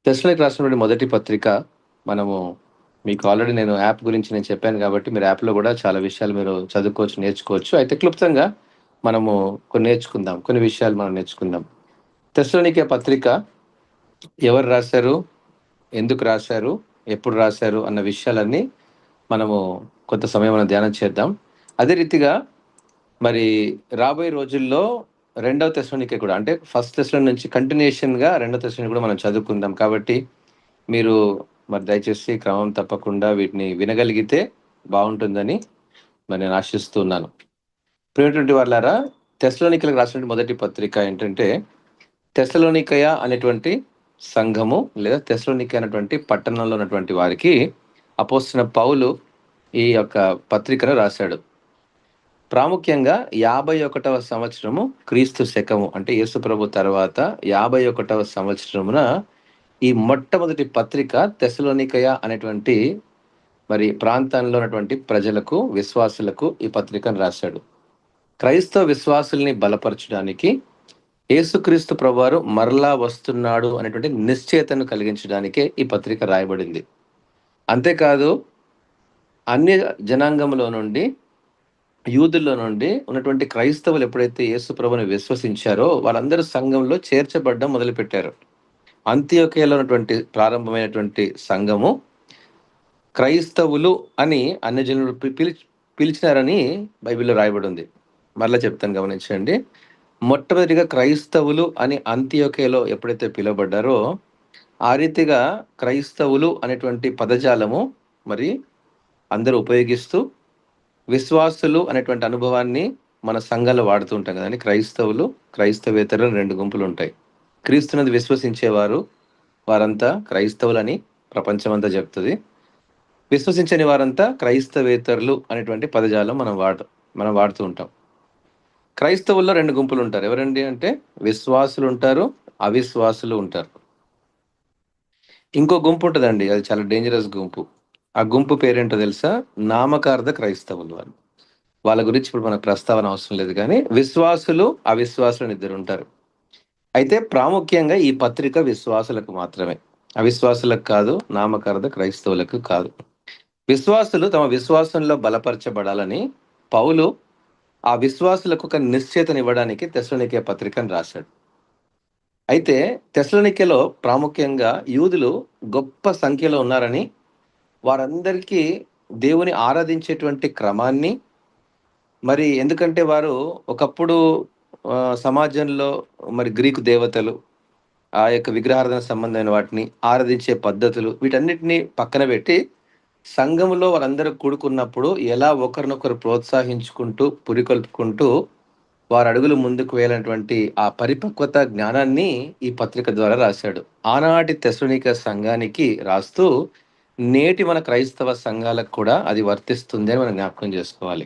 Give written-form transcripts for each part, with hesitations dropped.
తెస్సలోనికీయులకు రాసినటువంటి మొదటి పత్రిక మనము మీకు ఆల్రెడీ నేను యాప్ గురించి నేను చెప్పాను కాబట్టి మీరు యాప్‌లో గూడా చాలా విషయాలు మీరు చదువుకోవచ్చు, నేర్చుకోవచ్చు. అయితే క్లుప్తంగా మనము నేర్చుకుందాం. కొన్ని విషయాలు మనం నేర్చుకుందాం. తెస్సలోనికే పత్రిక ఎవరు రాశారు? ఎందుకు రాశారు? ఎప్పుడు రాశారు? అన్న విషయాలన్నీ మనము కొంత సమయం మనం ధ్యానం చేద్దాం. అదే రీతిగా మరి రాబోయే రోజుల్లో రెండవ తెస్సలోనికే కూడా అంటే ఫస్ట్ తెస్సలోనిక నుంచి కంటిన్యూయేషన్‌గా రెండో తెస్సలోనిక కూడా మనం చదువుకుందాం. కాబట్టి మీరు మరి దయచేసి క్రమం తప్పకుండా వీటిని వినగలిగితే బావుంటుందని మరి నేను ఆశిస్తూ ఉన్నాను. ప్రియమైనటువంటి వారలారా, తెస్సలోనికీయులకు రాసినటువంటి మొదటి పత్రిక ఏంటంటే, తెస్సలోనికయ అనేటువంటి సంఘము లేదా తెస్సలోనిక అనేటువంటి పట్టణంలో ఉన్నటువంటి వారికి అపోస్తలుడైన పౌలు ఈ యొక్క పత్రికను రాశాడు. ప్రాముఖ్యంగా 51వ సంవత్సరము క్రీస్తు శకము అంటే యేసుప్రభు తర్వాత 51వ సంవత్సరమున ఈ మొట్టమొదటి పత్రిక తెస్సలోనికయ అనేటువంటి మరి ప్రాంతంలో ఉన్నటువంటి ప్రజలకు, విశ్వాసులకు ఈ పత్రికను రాశాడు. క్రైస్తవ విశ్వాసుల్ని బలపరచడానికి యేసుక్రీస్తు ప్రభువారు మరలా వస్తున్నాడు అనేటువంటి నిశ్చయతను కలిగించడానికే ఈ పత్రిక రాయబడింది. అంతేకాదు అన్య జనాంగంలో నుండి, యూదుల్లో నుండి ఉన్నటువంటి క్రైస్తవులు ఎప్పుడైతే యేసు ప్రభువుని విశ్వసించారో వాళ్ళందరూ సంఘంలో చేర్చబడడం మొదలుపెట్టారు. అంతియొకయలో ఉన్నటువంటి ప్రారంభమైనటువంటి సంఘము క్రైస్తవులు అని అన్యజనులు పిలిచినారని బైబిల్‌లో రాయబడి ఉంది. మరలా చెప్తాను గమనించండి. మొట్టమొదటిగా క్రైస్తవులు అని అంతియొకయలో ఎప్పుడైతే పిలువబడ్డారో ఆ రీతిగా క్రైస్తవులు అనేటువంటి పదజాలము మరి అందరూ ఉపయోగిస్తూ విశ్వాసులు అనేటువంటి అనుభవాన్ని మన సంఘంలో వాడుతూ ఉంటాం కదండీ. క్రైస్తవులు, క్రైస్తవేతరులు 2 గుంపులు ఉంటాయి. క్రీస్తునందు విశ్వసించేవారు వారంతా క్రైస్తవులని ప్రపంచమంతా చెప్తది. విశ్వసించని వారంతా క్రైస్తవేతరులు అనేటువంటి పదజాలం మనం వాడుతూ ఉంటాం. క్రైస్తవుల్లో 2 గుంపులు ఉంటారు. ఎవరండి అంటే విశ్వాసులు ఉంటారు, అవిశ్వాసులు ఉంటారు. ఇంకో గుంపు ఉంటదండి. అది చాలా డేంజరస్ గుంపు. ఆ గుంపు పేరేంటో తెలుసా? నామకార్థ క్రైస్తవులు అని. వాళ్ళ గురించి ఇప్పుడు మనకు ప్రస్తావన అవసరం లేదు కానీ విశ్వాసులు, అవిశ్వాసులు అని ఇద్దరు ఉంటారు. అయితే ప్రాముఖ్యంగా ఈ పత్రిక విశ్వాసులకు మాత్రమే. అవిశ్వాసులకు కాదు, నామకార్థ క్రైస్తవులకు కాదు. విశ్వాసులు తమ విశ్వాసంలో బలపరచబడాలని పౌలు ఆ విశ్వాసులకు ఒక నిశ్చయతనివ్వడానికి తెస్సలోనికే పత్రికను రాశాడు. అయితే తెస్సలోనికేలో ప్రాముఖ్యంగా యూదులు గొప్ప సంఖ్యలో ఉన్నారని, వారందరికీ దేవుని ఆరాధించేటువంటి క్రమాన్ని మరి ఎందుకంటే వారు ఒకప్పుడు సమాజంలో మరి గ్రీకు దేవతలు, ఆ యొక్క విగ్రహారాధన సంబంధమైన వాటిని ఆరాధించే పద్ధతులు వీటన్నిటిని పక్కన పెట్టి సంఘములో వారందరూ కూడుకున్నప్పుడు ఎలా ఒకరినొకరు ప్రోత్సహించుకుంటూ, పురికొల్పుకుంటూ వారి అడుగులు ముందుకు వేయాలన్నటువంటి ఆ పరిపక్వత జ్ఞానాన్ని ఈ పత్రిక ద్వారా రాశాడు. ఆనాటి తెస్సలోనిక సంఘానికి రాస్తూ నేటి మన క్రైస్తవ సంఘాలకు కూడా అది వర్తిస్తుంది అని మనం జ్ఞాపకం చేసుకోవాలి.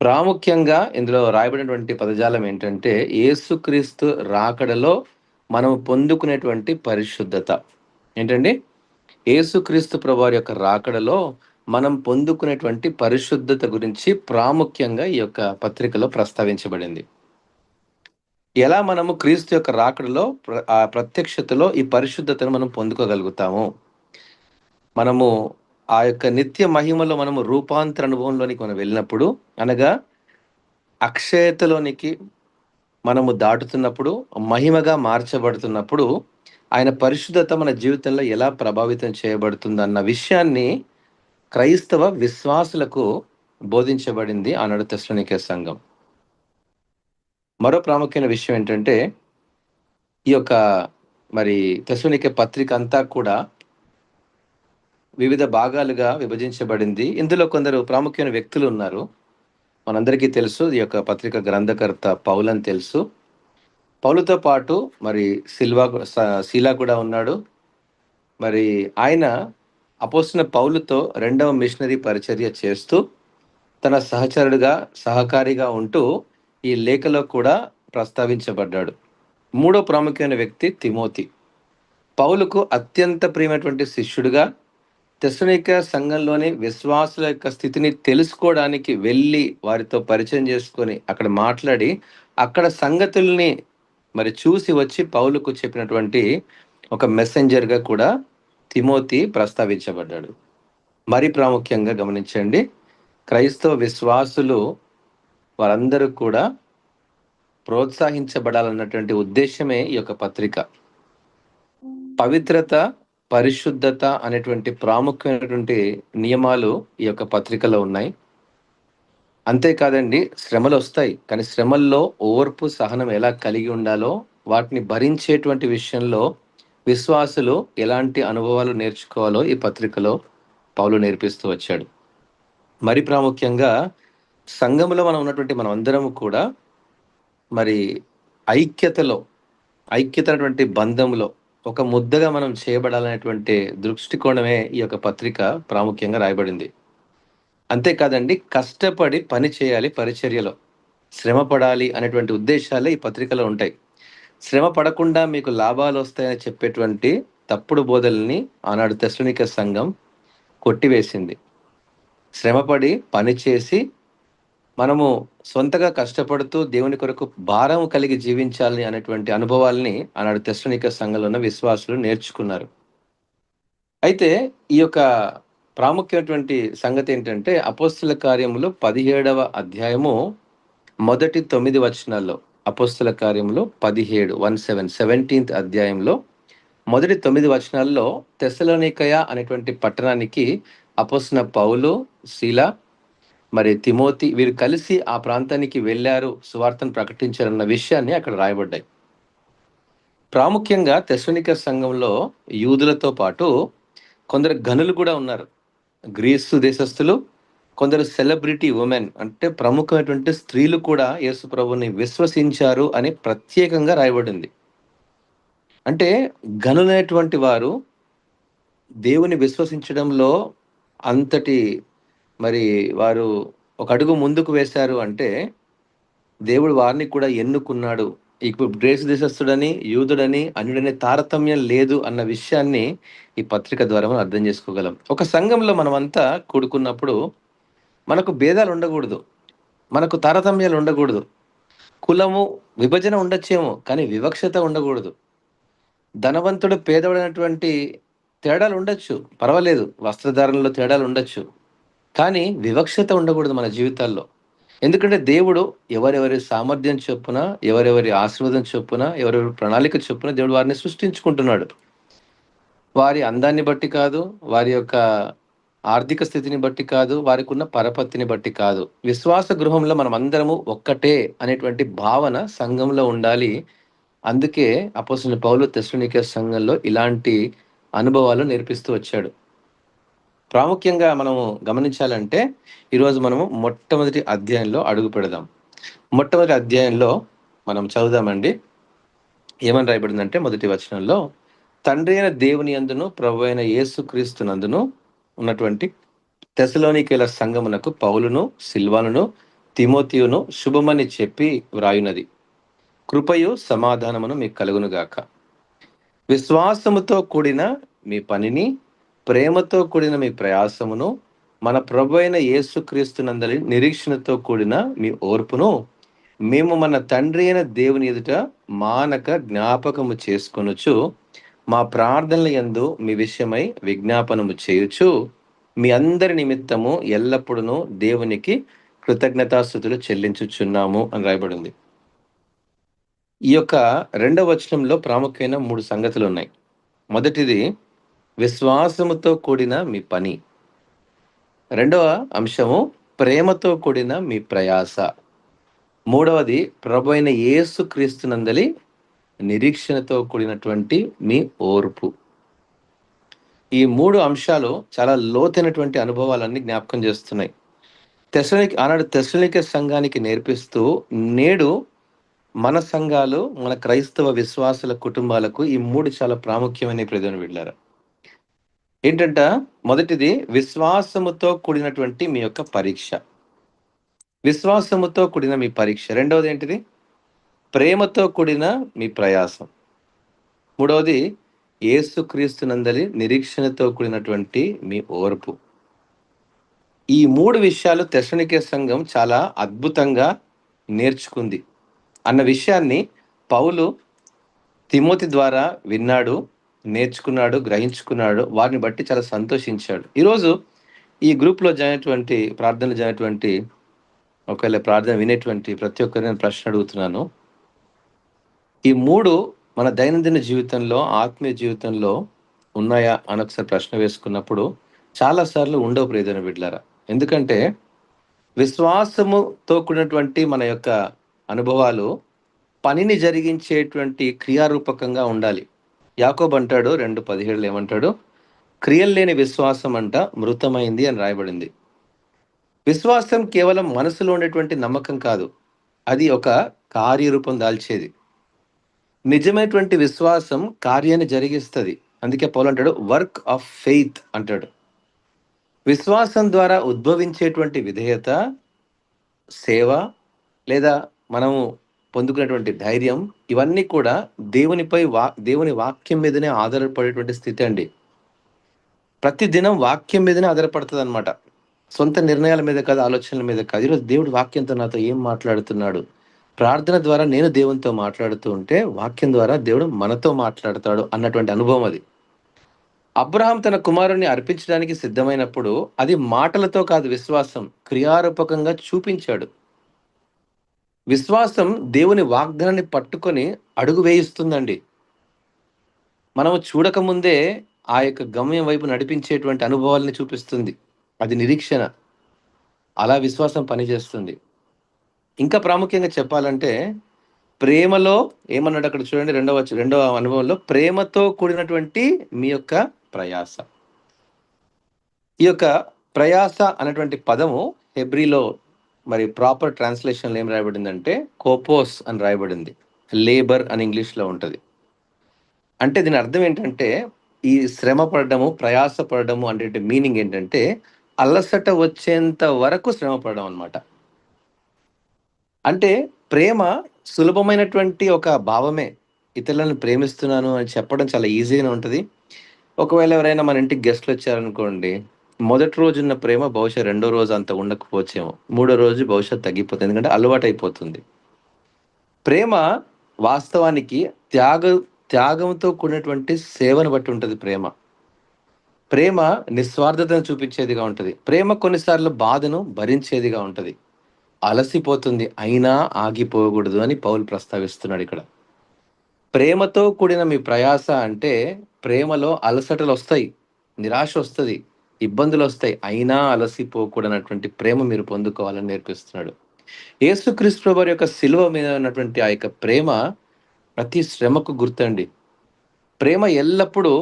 ప్రాముఖ్యంగా ఇందులో రాయబడినటువంటి పదజాలం ఏంటంటే యేసుక్రీస్తు రాకడలో మనం పొందుకునేటువంటి పరిశుద్ధత. ఏంటండి? యేసుక్రీస్తు ప్రభువారి యొక్క రాకడలో మనం పొందుకునేటువంటి పరిశుద్ధత గురించి ప్రాముఖ్యంగా ఈ యొక్క పత్రికలో ప్రస్తావించబడింది. ఎలా మనము క్రీస్తు యొక్క రాకడలో ఆ ప్రత్యక్షతలో ఈ పరిశుద్ధతను మనం పొందుకోగలుగుతాము. మనము ఆ యొక్క నిత్య మహిమలో మనము రూపాంతర అనుభవంలోనికి మనం వెళ్ళినప్పుడు, అనగా అక్షయతలోనికి మనము దాటుతున్నప్పుడు, మహిమగా మార్చబడుతున్నప్పుడు ఆయన పరిశుద్ధత మన జీవితంలో ఎలా ప్రభావితం చేయబడుతుందన్న విషయాన్ని క్రైస్తవ విశ్వాసులకు బోధించబడింది ఆనాడు తెస్సలోనికే సంఘం. మరో ప్రాముఖ్యమైన విషయం ఏంటంటే ఈ యొక్క మరి తెస్సలోనికే పత్రిక అంతా కూడా వివిధ భాగాలుగా విభజించబడింది. ఇందులో కొందరు ప్రాముఖ్యమైన వ్యక్తులు ఉన్నారు. మనందరికీ తెలుసు ఈ యొక్క పత్రిక గ్రంథకర్త పౌలు అని తెలుసు. పౌలుతో పాటు మరి శీలా కూడా ఉన్నాడు. మరి ఆయన అపోస్తలుడైన పౌలుతో 2వ మిషనరీ పరిచర్య చేస్తూ తన సహచరుడుగా, సహకారిగా ఉంటూ ఈ లేఖలో కూడా ప్రస్తావించబడ్డాడు. 3వ ప్రాముఖ్యమైన వ్యక్తి తిమోతి. పౌలుకు అత్యంత ప్రియమైనటువంటి శిష్యుడిగా తెస్సలోనిక సంఘంలోని విశ్వాసుల యొక్క స్థితిని తెలుసుకోవడానికి వెళ్ళి వారితో పరిచయం చేసుకొని అక్కడ మాట్లాడి అక్కడ సంగతుల్ని మరి చూసి వచ్చి పౌలుకు చెప్పినటువంటి ఒక మెసెంజర్గా కూడా తిమోతి ప్రస్తావించబడ్డాడు. మరి ప్రాముఖ్యంగా గమనించండి, క్రైస్తవ విశ్వాసులు వారందరూ కూడా ప్రోత్సహించబడాలన్నటువంటి ఉద్దేశమే ఈ యొక్క పత్రిక. పవిత్రత, పరిశుద్ధత అనేటువంటి ప్రాముఖ్యమైనటువంటి నియమాలు ఈ యొక్క పత్రికలో ఉన్నాయి. అంతేకాదండి, శ్రమలు వస్తాయి, కానీ శ్రమల్లో ఓర్పు, సహనం ఎలా కలిగి ఉండాలో, వాటిని భరించేటువంటి విషయంలో విశ్వాసులు ఎలాంటి అనుభవాలు నేర్చుకోవాలో ఈ పత్రికలో పౌలు నేర్పిస్తూ వచ్చాడు. మరి ప్రాముఖ్యంగా సంఘములో మనం ఉన్నటువంటి మనం అందరం కూడా మరి ఐక్యత అనేటువంటి బంధంలో ఒక ముద్దగా మనం చేయబడాలనేటువంటి దృష్టికోణమే ఈ యొక్క పత్రిక ప్రాముఖ్యంగా రాయబడింది. అంతేకాదండి, కష్టపడి పని చేయాలి, పరిచర్యలో శ్రమ పడాలి అనేటువంటి ఉద్దేశాలే ఈ పత్రికలో ఉంటాయి. శ్రమ పడకుండా మీకు లాభాలు వస్తాయని చెప్పేటువంటి తప్పుడు బోధల్ని ఆనాడు తెస్సలోనిక సంఘం కొట్టివేసింది. శ్రమపడి పని చేసి మనము సొంతగా కష్టపడుతూ దేవుని కొరకు భారం కలిగి జీవించాలని అనేటువంటి అనుభవాల్ని ఆనాడు తెస్సలోనిక సంఘంలో ఉన్న విశ్వాసులు నేర్చుకున్నారు. అయితే ఈ యొక్క ప్రాముఖ్యమైనటువంటి సంగతి ఏంటంటే, అపోస్తుల కార్యములు 17వ అధ్యాయము మొదటి 9 వచనాల్లో, అపోస్తుల కార్యములు 17th అధ్యాయంలో మొదటి 9 వచనాల్లో తెస్సలోనికయ అనేటువంటి పట్టణానికి అపోస్తలుడైన పౌలు, శీల, మరి తిమోతి వీరు కలిసి ఆ ప్రాంతానికి వెళ్ళారు, సువార్తను ప్రకటించారన్న విషయాన్ని అక్కడ రాయబడ్డాయి. ప్రాముఖ్యంగా తెస్సలోనిక సంఘంలో యూదులతో పాటు కొందరు గనులు కూడా ఉన్నారు. గ్రీసు దేశస్థులు, కొందరు సెలబ్రిటీ ఉమెన్ అంటే ప్రముఖమైనటువంటి స్త్రీలు కూడా యేసు ప్రభువుని విశ్వసించారు అని ప్రత్యేకంగా రాయబడింది. అంటే గనులైనటువంటి వారు దేవుని విశ్వసించడంలో అంతటి మరి వారు ఒక అడుగు ముందుకు వేశారు అంటే దేవుడు వారిని కూడా ఎన్నుకున్నాడు. ఇప్పుడు గ్రీసు దేశస్థుడని, యూదుడని, అన్యుడని తారతమ్యం లేదు అన్న విషయాన్ని ఈ పత్రిక ద్వారా మనం అర్థం చేసుకోగలం. ఒక సంఘంలో మనమంతా కూడుకున్నప్పుడు మనకు భేదాలు ఉండకూడదు, మనకు తారతమ్యాలు ఉండకూడదు. కులము విభజన ఉండొచ్చేమో, కానీ వివక్షత ఉండకూడదు. ధనవంతుడు పేదవాడైనటువంటి తేడాలు ఉండొచ్చు, పర్వాలేదు, వస్త్రధారణలో తేడాలు ఉండొచ్చు, కానీ వివక్షత ఉండకూడదు మన జీవితాల్లో. ఎందుకంటే దేవుడు ఎవరెవరి సామర్థ్యం చొప్పున, ఎవరెవరి ఆశీర్వాదం చొప్పున, ఎవరెవరి ప్రణాళిక చొప్పున దేవుడు వారిని సృష్టించుకుంటున్నాడు. వారి అందాన్ని బట్టి కాదు, వారి యొక్క ఆర్థిక స్థితిని బట్టి కాదు, వారికి ఉన్న పరపతిని బట్టి కాదు. విశ్వాస గృహంలో మనం అందరము ఒక్కటే అనేటువంటి భావన సంఘంలో ఉండాలి. అందుకే అపోస్తలుడైన పౌలు తెస్సలోనిక సంఘంలో ఇలాంటి అనుభవాలు నేర్పిస్తూ వచ్చాడు. ప్రాముఖ్యంగా మనము గమనించాలంటే ఈరోజు మనము మొట్టమొదటి అధ్యాయంలో అడుగు పెడదాం. మొట్టమొదటి అధ్యాయంలో మనం చదువుదామండి. ఏమని రాయబడిందంటే, మొదటి వచనంలో, తండ్రి అయిన దేవుని యందును ప్రభు అయిన యేసుక్రీస్తు నందును ఉన్నటువంటి తెస్సలోనికేల సంఘమునకు పౌలును, సిల్వానును, తిమోతియును శుభమని చెప్పి వ్రాయునది. కృపయు సమాధానమును మీకు కలుగునుగాక. విశ్వాసముతో కూడిన మీ పనిని, ప్రేమతో కూడిన మీ ప్రయాసమును, మన ప్రభు అయిన యేసుక్రీస్తునందలి నిరీక్షణతో కూడిన మీ ఓర్పును మేము మన తండ్రి అయిన దేవుని ఎదుట మానక జ్ఞాపకము చేసుకొనుచు, మా ప్రార్థనల యందు మీ విషయమై విజ్ఞాపనము చేయుచు, మీ అందరి నిమిత్తము ఎల్లప్పుడూ దేవునికి కృతజ్ఞతాస్తుతులు చెల్లించుచున్నాము అని రాయబడింది. ఈ యొక్క 2వ వచనంలో ప్రాముఖ్యమైన 3 సంగతులు ఉన్నాయి. మొదటిది విశ్వాసముతో కూడిన మీ పని. 2వ అంశము ప్రేమతో కూడిన మీ ప్రయాస. 3వది ప్రభు అయిన యేసుక్రీస్తునందలి నిరీక్షణతో కూడినటువంటి మీ ఓర్పు. ఈ 3 అంశాలు చాలా లోతైనటువంటి అనుభవాలన్నీ జ్ఞాపకం చేస్తున్నాయి. ఆనాడు తెస్సలోనిక సంఘానికి నేర్పిస్తూ, నేడు మన సంఘాలు, మన క్రైస్తవ విశ్వాసుల కుటుంబాలకు ఈ 3 చాలా ప్రాముఖ్యమైన ప్రయోజనం వెళ్ళారు. ఏంటంట, మొదటిది విశ్వాసముతో కూడినటువంటి మీ యొక్క పరీక్ష. విశ్వాసముతో కూడిన మీ పరీక్ష. 2వది ఏంటిది? ప్రేమతో కూడిన మీ ప్రయాసం. 3వది యేసుక్రీస్తునందలి నిరీక్షణతో కూడినటువంటి మీ ఓర్పు. ఈ 3 విషయాలు తెస్సలోనిక సంఘం చాలా అద్భుతంగా నేర్చుకుంది అన్న విషయాన్ని పౌలు తిమోతి ద్వారా విన్నాడు. నేర్చుకున్నాడు, గ్రహించుకున్నాడు. వారిని బట్టి చాలా సంతోషించాడు. ఈరోజు ఈ గ్రూప్‌లో జాయిన్ అయినటువంటి ప్రార్థనలో జాయిన్ అయినటువంటి ఒకవేళ ప్రార్థన వినేటువంటి ప్రతి ఒక్కరిని నేను ప్రశ్న అడుగుతున్నాను. ఈ 3 మన దైనందిన జీవితంలో, ఆత్మీయ జీవితంలో ఉన్నాయా అని ఒకసారి ప్రశ్న వేసుకున్నప్పుడు చాలా సార్లు ఉండవు ప్రియమైన బిడ్డలారా. ఎందుకంటే విశ్వాసముతో కూడినటువంటి మన యొక్క అనుభవాలు పనిని జరిగించేటువంటి క్రియారూపకంగా ఉండాలి. యాకోబు అంటాడు 2:17 ఏమంటాడు? క్రియలు లేని విశ్వాసం అంట మృతమైంది అని రాయబడింది. విశ్వాసం కేవలం మనసులో ఉండేటువంటి నమ్మకం కాదు. అది ఒక కార్యరూపం దాల్చేది. నిజమైనటువంటి విశ్వాసం కార్యాన్ని జరిగిస్తది. అందుకే పౌలు అంటాడు వర్క్ ఆఫ్ ఫెయిత్ అంటాడు. విశ్వాసం ద్వారా ఉద్భవించేటువంటి విధేయత, సేవ లేదా మనము పొందుకునేటువంటి ధైర్యం ఇవన్నీ కూడా దేవుని వాక్యం మీదనే ఆధారపడేటువంటి స్థితి అండి. ప్రతి దినం వాక్యం మీదనే ఆధారపడతదనమాట. సొంత నిర్ణయాల మీద కాదు, ఆలోచనల మీద కాదు. ఈరోజు దేవుడు వాక్యంతో నాతో ఏం మాట్లాడుతున్నాడు? ప్రార్థన ద్వారా నేను దేవునితో మాట్లాడుతూ ఉంటే, వాక్యం ద్వారా దేవుడు మనతో మాట్లాడతాడు అన్నటువంటి అనుభవం అది. అబ్రహాం తన కుమారుణ్ణి అర్పించడానికి సిద్ధమైనప్పుడు అది మాటలతో కాదు విశ్వాసం, క్రియారూపకంగా చూపించాడు. విశ్వాసం దేవుని వాగ్దానాన్ని పట్టుకొని అడుగు వేయిస్తుందండి. మనము చూడకముందే ఆ యొక్క గమ్యం వైపు నడిపించేటువంటి అనుభవాల్ని చూపిస్తుంది. అది నిరీక్షణ. అలా విశ్వాసం పనిచేస్తుంది. ఇంకా ప్రాముఖ్యంగా చెప్పాలంటే ప్రేమలో ఏమన్నాడు అక్కడ చూడండి, రెండవ అనుభవంలో ప్రేమతో కూడినటువంటి మీ యొక్క ప్రయాస. ఈ యొక్క ప్రయాస అనేటువంటి పదము హెబ్రీలో మరి ప్రాపర్ ట్రాన్స్లేషన్లో ఏం రాయబడిందంటే కోపోస్ అని రాయబడింది. లేబర్ అని ఇంగ్లీష్లో ఉంటుంది. అంటే దీని అర్థం ఏంటంటే ఈ శ్రమ పడడము, ప్రయాస పడడము అంటే మీనింగ్ ఏంటంటే అలసట వచ్చేంత వరకు శ్రమ పడడం అనమాట. అంటే ప్రేమ సులభమైనటువంటి ఒక భావమే. ఇతరులను ప్రేమిస్తున్నాను అని చెప్పడం చాలా ఈజీగానే ఉంటుంది. ఒకవేళ ఎవరైనా మన ఇంటికి గెస్ట్లు వచ్చారనుకోండి, మొదటి రోజు ఉన్న ప్రేమ బహుశా రెండో రోజు అంత ఉండకపోవచ్చేమో. మూడో రోజు బహుశా తగ్గిపోతుంది. ఎందుకంటే అలవాటైపోతుంది. ప్రేమ వాస్తవానికి త్యాగంతో కూడినటువంటి సేవను బట్టి ఉంటుంది ప్రేమ. ప్రేమ నిస్వార్థతను చూపించేదిగా ఉంటుంది. ప్రేమ కొన్నిసార్లు బాధను భరించేదిగా ఉంటుంది. అలసిపోతుంది అయినా ఆగిపోకూడదు అని పౌలు ప్రస్తావిస్తున్నాడు ఇక్కడ. ప్రేమతో కూడిన మీ ప్రయాస అంటే ప్రేమలో అలసటలు వస్తాయి, నిరాశ వస్తుంది, ఇబ్బందులు వస్తాయి, అయినా అలసిపోకూడనటువంటి ప్రేమ మీరు పొందుకోవాలని నేర్పిస్తున్నాడు. యేసుక్రీస్తు ప్రభువారి యొక్క శిలువ మీద ఉన్నటువంటి ఆ యొక్క ప్రేమ ప్రతి శ్రమకు గుర్తండి. ప్రేమ ఎల్లప్పుడూ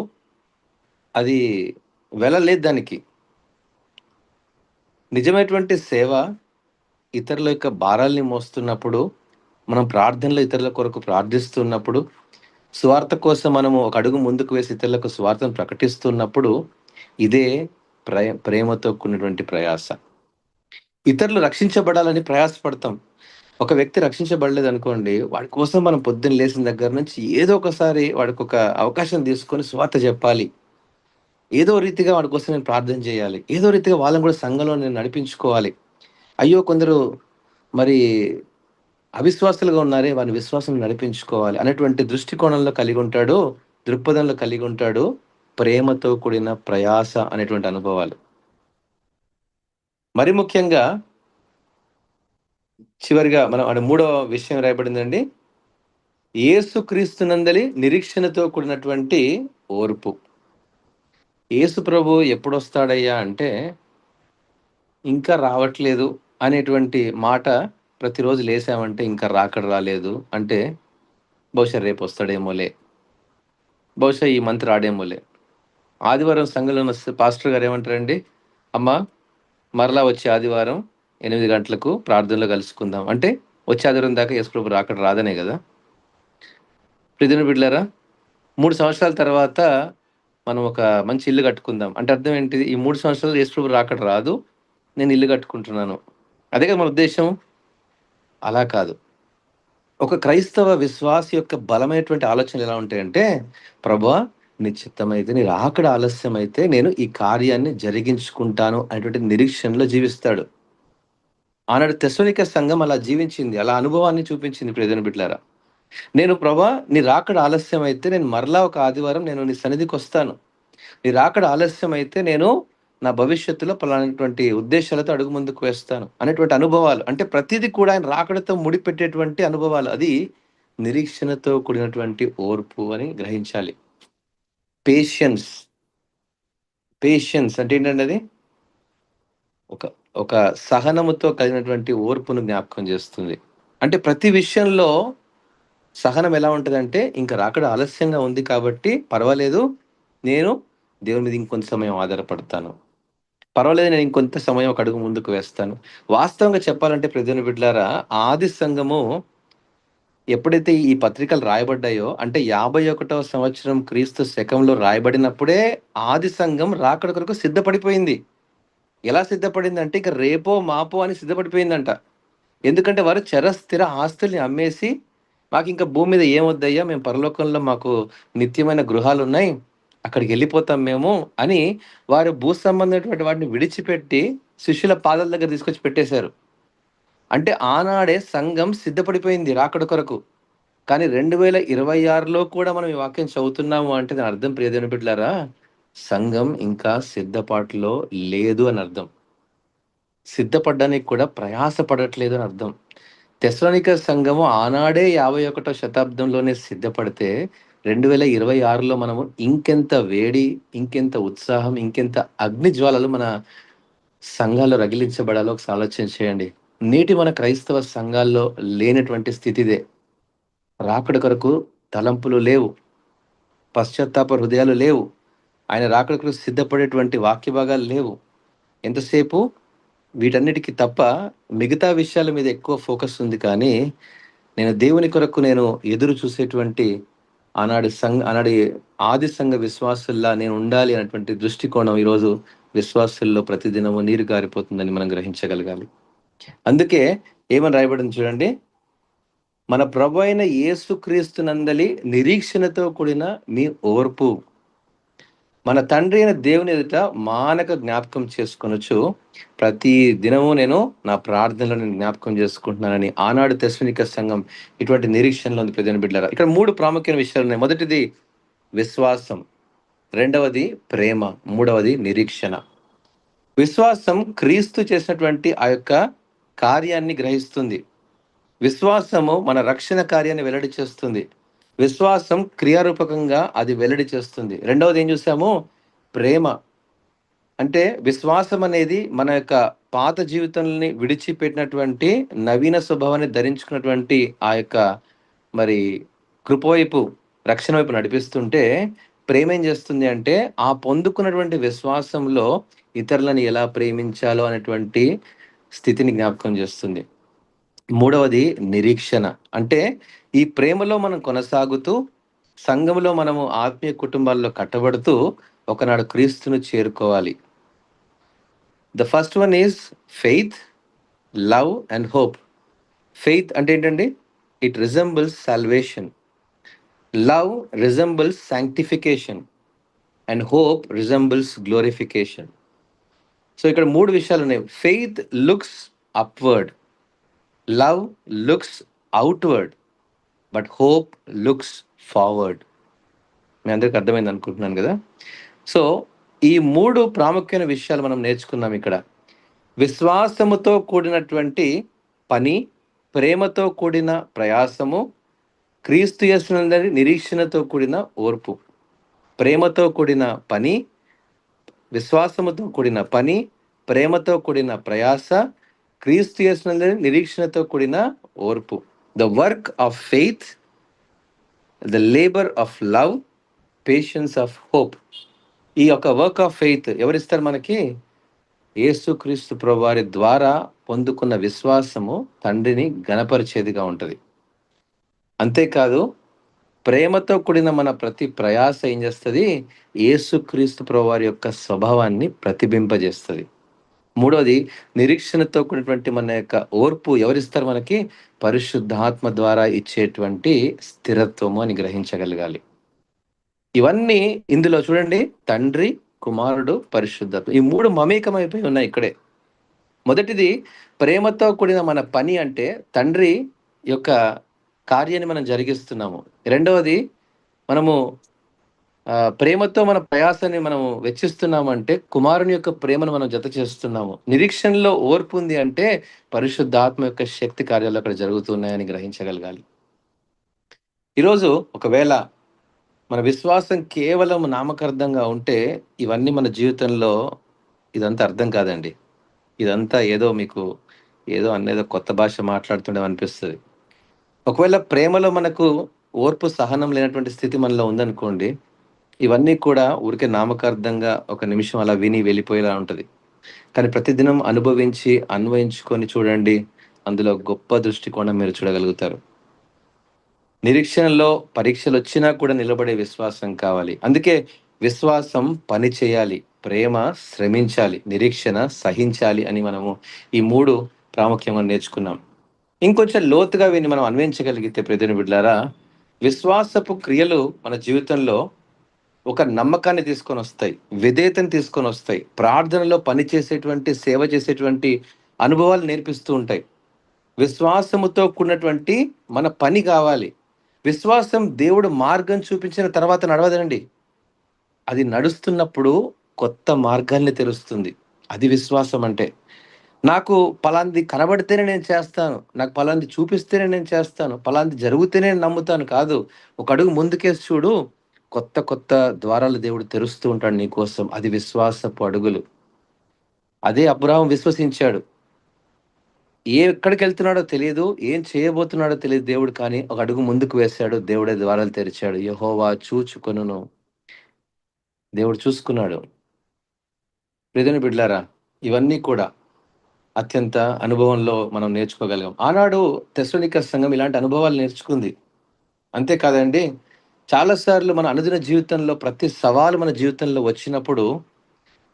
అది వెళ్ళలేదు దానికి. నిజమైనటువంటి సేవ ఇతరుల యొక్క భారాల్ని మోస్తున్నప్పుడు, మనం ప్రార్థనలో ఇతరుల కొరకు ప్రార్థిస్తున్నప్పుడు, సువార్త కోసం మనము ఒక అడుగు ముందుకు వేసి ఇతరులకు సువార్తను ప్రకటిస్తున్నప్పుడు ఇదే ప్రేమతో కూడినటువంటి ప్రయాస. ఇతరులు రక్షించబడాలని ప్రయాసపడతాం. ఒక వ్యక్తి రక్షించబడలేదు అనుకోండి, వాడి కోసం మనం పొద్దున్న లేచిన దగ్గర నుంచి ఏదో ఒకసారి వాడికి ఒక అవకాశం తీసుకొని సువార్త చెప్పాలి. ఏదో రీతిగా వాడి కోసం నేను ప్రార్థన చేయాలి. ఏదో రీతిగా వాళ్ళని కూడా సంఘంలో నేను నడిపించుకోవాలి. అయ్యో కొందరు మరి అవిశ్వాసులుగా ఉన్నారే, వారిని విశ్వాసం నడిపించుకోవాలి అనేటువంటి దృష్టికోణంలో కలిగి ఉంటాడు, దృక్పథంలో కలిగి ఉంటాడు. ప్రేమతో కూడిన ప్రయాస అనేటువంటి అనుభవాలు. మరి ముఖ్యంగా చివరిగా మనం మూడో విషయం రాయబడిందండి, యేసుక్రీస్తునందలి నిరీక్షణతో కూడినటువంటి ఓర్పు. యేసు ప్రభు ఎప్పుడొస్తాడయ్యా అంటే ఇంకా రావట్లేదు అనేటువంటి మాట ప్రతిరోజు లేసామంటే ఇంకా రాలేదు అంటే బహుశా రేపు వస్తాడేమోలే, బహుశా ఈ మంత్ రాడేమోలే. ఆదివారం సంఘంలో ఉన్న పాస్టర్ గారు ఏమంటారండి, అమ్మా మరలా వచ్చే ఆదివారం 8 గంటలకు ప్రార్థనలో కలుసుకుందాం అంటే వచ్చే ఆదివారం దాకా యేసు ప్రభు రాదనే కదా. ప్రియమైన బిడ్డలారా, 3 సంవత్సరాల తర్వాత మనం ఒక మంచి ఇల్లు కట్టుకుందాం అంటే అర్థం ఏంటిది? ఈ 3 సంవత్సరాలు యేసు ప్రభు రాదు, నేను ఇల్లు కట్టుకుంటున్నాను. అదే కదా మన ఉద్దేశం. అలా కాదు. ఒక క్రైస్తవ విశ్వాసి యొక్క బలమైనటువంటి ఆలోచనలు ఎలా ఉంటాయంటే, ప్రభువా నీ చిత్తమైతే, నీ రాకడ ఆలస్యమైతే నేను ఈ కార్యాన్ని జరిగించుకుంటాను అనేటువంటి నిరీక్షణలో జీవిస్తాడు. ఆనాడు తెస్సలోనిక సంఘం అలా జీవించింది. అలా అనుభవాన్ని చూపించింది ప్రియమైన బిడ్డలారా. నేను ప్రభా నీ రాకడ ఆలస్యం అయితే నేను మరలా ఒక ఆదివారం నేను నీ సన్నిధికి వస్తాను. నీ రాకడ ఆలస్యం అయితే నేను నా భవిష్యత్తులో పలానటువంటి ఉద్దేశాలతో అడుగు ముందుకు వేస్తాను అనేటువంటి అనుభవాలు. అంటే ప్రతీది కూడా ఆయన రాకడతో ముడిపెట్టేటువంటి అనుభవాలు. అది నిరీక్షణతో కూడినటువంటి ఓర్పు అని గ్రహించాలి. పేషెన్స్. పేషెన్స్ అంటే ఏంటండి అది? ఒక ఒక సహనముతో కలిగినటువంటి ఓర్పును జ్ఞాపకం చేస్తుంది. అంటే ప్రతి విషయంలో సహనం ఎలా ఉంటదంటే, ఇంక రాకడ ఆలస్యంగా ఉంది కాబట్టి పర్వాలేదు. నేను దేవుని మీద ఇంకొంత సమయం ఆధారపడతాను. పర్వాలేదు, నేను ఇంకొంత సమయం ఒక అడుగు ముందుకు వేస్తాను. వాస్తవంగా చెప్పాలంటే ప్రియ దేవుని బిడ్డలారా, ఆది సంఘము ఎప్పుడైతే ఈ పత్రికలు రాయబడ్డాయో అంటే 51వ సంవత్సరం క్రీస్తు శకంలో రాయబడినప్పుడే ఆది సంఘం రాకడ కొరకు సిద్ధపడిపోయింది. ఎలా సిద్ధపడిందంటే ఇక రేపో, మాపో అని సిద్ధపడిపోయిందంట. ఎందుకంటే వారు స్థిర ఆస్తుల్ని అమ్మేసి, మాకింక భూమి మీద ఏమొద్దయ్యా, మేము పరలోకంలో మాకు నిత్యమైన గృహాలున్నాయి. అక్కడికెళ్ళిపోతాం మేము అని వారు భూ సంబంధమైనటువంటి వాటిని విడిచిపెట్టి శిష్యుల పాదాల దగ్గర తీసుకొచ్చి పెట్టేశారు. అంటే ఆనాడే సంఘం సిద్ధపడిపోయింది రాకడ కొరకు. కానీ 2026లో కూడా మనం ఈ వాక్యం చదువుతున్నాము అంటే దాని అర్థం ప్రియ దేవుని బిడ్డలారా, సంఘం ఇంకా సిద్ధపాటులో లేదు అని అర్థం. సిద్ధపడడానికి కూడా ప్రయాస పడట్లేదు అని అర్థం. తెస్సలోనిక సంఘము ఆనాడే 51వ శతాబ్దంలోనే సిద్ధపడితే 2026లో మనము ఇంకెంత వేడి, ఇంకెంత ఉత్సాహం, ఇంకెంత అగ్ని జ్వాలలు మన సంఘాల్లో రగిలించబడాలో ఒకసారి ఆలోచన చేయండి. నేటి మన క్రైస్తవ సంఘాల్లో లేనటువంటి స్థితి ఇదే. రాకడ కొరకు తలంపులు లేవు. పశ్చాత్తాప హృదయాలు లేవు. ఆయన రాకడ కొరకు సిద్ధపడేటువంటి వాక్య భాగాలు లేవు. ఎంతసేపు వీటన్నిటికి తప్ప మిగతా విషయాల మీద ఎక్కువ ఫోకస్ ఉంది కానీ, నేను దేవుని కొరకు నేను ఎదురు చూసేటువంటి ఆనాడి ఆది సంఘ విశ్వాసుల్లా నేను ఉండాలి అనేటువంటి దృష్టికోణం ఈరోజు విశ్వాసుల్లో ప్రతిదినము నీరు గారిపోతుందని మనం గ్రహించగలగాలి. అందుకే ఏమని రాయబడింది చూడండి, మన ప్రభు అయిన యేసుక్రీస్తునందలి నిరీక్షణతో కూడిన మీ ఓర్పు మన తండ్రి అయిన దేవుని ఎదుట మానక జ్ఞాపకం చేసుకొనొచ్చు. ప్రతి దినము నేను నా ప్రార్థనలో నేను జ్ఞాపకం చేసుకుంటున్నానని ఆనాడు తెస్సలోనిక సంఘం ఇటువంటి నిరీక్షణలో ఉంది ప్రియమైన బిడ్డలారా. ఇక్కడ 3 ప్రాముఖ్యమైన విషయాలు ఉన్నాయి. మొదటిది విశ్వాసం, రెండవది ప్రేమ, మూడవది నిరీక్షణ. విశ్వాసం క్రీస్తు చేసినటువంటి ఆ యొక్క కార్యాన్ని గ్రహిస్తుంది. విశ్వాసము మన రక్షణ కార్యాన్ని వెల్లడి చేస్తుంది. విశ్వాసం క్రియారూపకంగా అది వెల్లడి చేస్తుంది. రెండవది ఏం చూసాము? ప్రేమ. అంటే విశ్వాసం అనేది మన యొక్క పాత జీవితాలని విడిచిపెట్టినటువంటి నవీన స్వభావాన్ని ధరించుకున్నటువంటి ఆ యొక్క మరి కృప వైపు, రక్షణ వైపు నడిపిస్తుంటే, ప్రేమ ఏం చేస్తుంది అంటే ఆ పొందుకున్నటువంటి విశ్వాసంలో ఇతరులను ఎలా ప్రేమించాలో అనేటువంటి స్థితిని జ్ఞాపకం చేస్తుంది. మూడవది నిరీక్షణ. అంటే ఈ ప్రేమలో మనం కొనసాగుతూ సంఘంలో మనము ఆత్మీయ కుటుంబాల్లో కట్టబడుతూ ఒకనాడు క్రీస్తును చేరుకోవాలి. The first one is faith, love and hope. Faith అంటే ఏంటండి? It resembles salvation. Love resembles sanctification and hope resembles glorification. So ఇక్కడ 3 విషయాలు ఉన్నాయి. Faith looks upward, love looks outward, but hope looks forward. మీ అందరికి అర్థమైంది అనుకుంటున్నాను కదా. సో ఈ 3 ప్రాముఖ్యమైన విషయాలు మనం నేర్చుకున్నాం ఇక్కడ. విశ్వాసముతో కూడినటువంటి పని, ప్రేమతో కూడిన ప్రయాసము, క్రీస్తు యేసునందలి నిరీక్షణతో కూడిన ఓర్పు. ప్రేమతో కూడిన పని, విశ్వాసముతో కూడిన పని, ప్రేమతో కూడిన ప్రయాస, క్రీస్తు యేసునందలి నిరీక్షణతో కూడిన ఓర్పు. The work of faith, the labour of love, patience of hope. ఈ యొక్క వర్క్ ఆఫ్ ఫెయిత్ ఎవరిస్తారు మనకి? యేసుక్రీస్తు ప్రభువారి ద్వారా పొందుకున్న విశ్వాసము తండ్రిని గణపరిచేదిగా ఉంటది. అంతేకాదు ప్రేమతో కూడిన మన ప్రతి ప్రయాస ఏం చేస్తుంది? యేసుక్రీస్తు ప్రభువారి యొక్క స్వభావాన్ని ప్రతిబింబజేస్తుంది. మూడోది నిరీక్షణతో కూడినటువంటి మన యొక్క ఓర్పు ఎవరిస్తారు మనకి? పరిశుద్ధాత్మ ద్వారా ఇచ్చేటువంటి స్థిరత్వము అని గ్రహించగలగాలి. ఇవన్నీ ఇందులో చూడండి, తండ్రి, కుమారుడు, పరిశుద్ధాత్మ, ఈ 3 మమేకమైపోయి ఉన్నాయి ఇక్కడే. మొదటిది ప్రేమతో కూడిన మన పని అంటే తండ్రి యొక్క కార్యాన్ని మనం జరిగిస్తున్నాము. రెండవది, మనము ప్రేమతో మన ప్రయాసాన్ని మనము వెచ్చిస్తున్నామంటే, కుమారుని యొక్క ప్రేమను మనం జత చేస్తున్నాము. నిరీక్షణలో ఓర్పు ఉంది అంటే, పరిశుద్ధాత్మ యొక్క శక్తి కార్యాలు అక్కడ జరుగుతున్నాయని గ్రహించగలగాలి. ఈరోజు ఒకవేళ మన విశ్వాసం కేవలం నామకార్థంగా ఉంటే, ఇవన్నీ మన జీవితంలో ఇదంతా అర్థం కాదండి. ఇదంతా ఏదో మీకు ఏదో అనేదో కొత్త భాష మాట్లాడుతుండేమనిపిస్తది. ఒకవేళ ప్రేమలో మనకు ఓర్పు, సహనం లేనటువంటి స్థితి మనలో ఉందనుకోండి, ఇవన్నీ కూడా ఊరికే నామకార్థంగా ఒక నిమిషం అలా విని వెళ్ళిపోయేలా ఉంటది. కానీ ప్రతిదినం అనుభవించి, అన్వయించుకొని చూడండి, అందులో గొప్ప దృష్టికోణం మీరు చూడగలుగుతారు. నిరీక్షణలో పరీక్షలొచ్చినా కూడా నిలబడే విశ్వాసం కావాలి. అందుకే విశ్వాసం పని చేయాలి, ప్రేమ శ్రమించాలి, నిరీక్షణ సహించాలి అని మనము ఈ 3 ప్రాముఖ్యంగా నేర్చుకున్నాం. ఇంకొంచెం లోతుగా వీన్ని మనం అన్వయించగలిగితే ప్రియమైన బిడ్డలారా, విశ్వాసపు క్రియలు మన జీవితంలో ఒక నమ్మకాన్ని తీసుకొనొస్తాయి. విధేయతను తీసుకొనొస్తాయి. ప్రార్థనలో పని చేసేటువంటి, సేవ చేసేటువంటి అనుభవాలు నేర్పిస్తూ ఉంటాయి. విశ్వాసముతో కూడినటువంటి మన పని కావాలి. విశ్వాసం దేవుడు మార్గం చూపించిన తర్వాత నడవదండి. అది నడుస్తున్నప్పుడు కొత్త మార్గాల్ని తెరుస్తుంది. అది విశ్వాసం అంటే. నాకు పలాంది కనబడితేనే నేను చేస్తాను. నాకు పలాంది చూపిస్తేనే నేను చేస్తాను. పలాంది జరిగితేనే నేను నమ్ముతాను కాదు. ఒక అడుగు ముందుకేసి చూడు. కొత్త కొత్త ద్వారాలు దేవుడు తెరుస్తూ ఉంటాడు నీకోసం. అది విశ్వాసపు అడుగులు. అదే అబ్రాహాం విశ్వసించాడు. ఎక్కడికెళ్తున్నాడో తెలియదు. ఏం చేయబోతున్నాడో తెలీదు దేవుడు, కానీ ఒక అడుగు ముందుకు వేశాడు. దేవుడే ద్వారాలు తెరిచాడు. యెహోవా చూచుకొనును. దేవుడు చూసుకున్నాడు. ప్రియమైన బిడ్డలారా, ఇవన్నీ కూడా అత్యంత అనుభవంలో మనం నేర్చుకోగలిగాం. ఆనాడు తెస్సలోనిక సంఘం ఇలాంటి అనుభవాలు నేర్చుకుంది. అంతే కాదండి, చాలా సార్లు మన అనుదిన జీవితంలో ప్రతి సవాలు మన జీవితంలో వచ్చినప్పుడు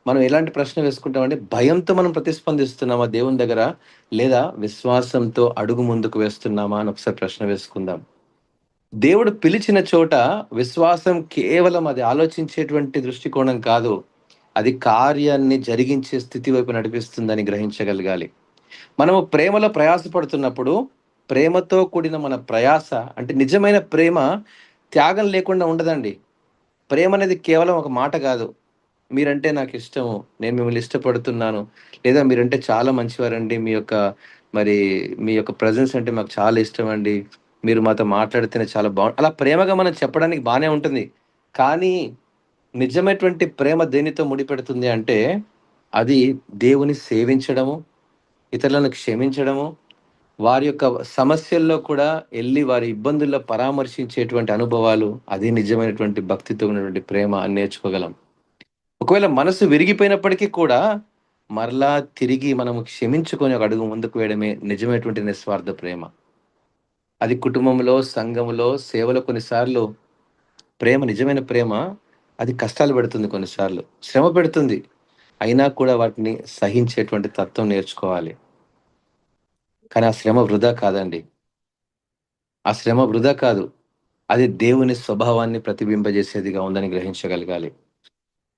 మనం ఎలాంటి ప్రశ్న వేసుకుంటామంటే, భయంతో మనం ప్రతిస్పందిస్తున్నామా దేవుని దగ్గర? లేదా విశ్వాసంతో అడుగు ముందుకు వేస్తున్నామా అని ఒకసారి ప్రశ్న వేసుకుందాం. దేవుడు పిలిచిన చోట విశ్వాసం కేవలం అది ఆలోచించేటువంటి దృష్టికోణం కాదు. అది కార్యాన్ని జరిగించే స్థితి వైపు నడిపిస్తుందని గ్రహించగలగాలి. మనము ప్రేమలో ప్రయాసపడుతున్నప్పుడు, ప్రేమతో కూడిన మన ప్రయాస అంటే నిజమైన ప్రేమ త్యాగం లేకుండా ఉండదండి. ప్రేమ అనేది కేవలం ఒక మాట కాదు. మీరంటే నాకిష్టము. నేను మిమ్మల్ని ఇష్టపడుతున్నాను. లేదా మీరంటే చాలా మంచివారండి. మరి మీ యొక్క ప్రెజెన్స్ అంటే మాకు చాలా ఇష్టమండి. మీరు మాతో మాట్లాడితేనే చాలా అలా ప్రేమగా మనం చెప్పడానికి బానే ఉంటుంది. కానీ నిజమైనటువంటి ప్రేమ దేనితో ముడిపెడుతుంది అంటే, అది దేవుని సేవించడము, ఇతరులను క్షమించడము, వారి యొక్క సమస్యల్లో కూడా ఎళ్లి వారి ఇబ్బందుల్లో పరామర్శించేటువంటి అనుభవాలు, అది నిజమైనటువంటి భక్తితో ఉన్నటువంటి ప్రేమ అని నేర్చుకోగలం. ఒకవేళ మనసు విరిగిపోయినప్పటికీ కూడా, మరలా తిరిగి మనము క్షమించుకొని ఒక అడుగు ముందుకు వేయడమే నిజమైనటువంటి నిస్వార్థ ప్రేమ. అది కుటుంబంలో, సంఘములో, సేవలో కొన్నిసార్లు ప్రేమ, నిజమైన ప్రేమ అది కష్టాలు పెడుతుంది కొన్నిసార్లు. శ్రమ పెడుతుంది. అయినా కూడా వాటిని సహించేటువంటి తత్వం నేర్చుకోవాలి. కానీ ఆ శ్రమ వృధా కాదండి. ఆ శ్రమ వృధా కాదు. అది దేవుని స్వభావాన్ని ప్రతిబింబజేసేదిగా ఉందని గ్రహించగలగాలి.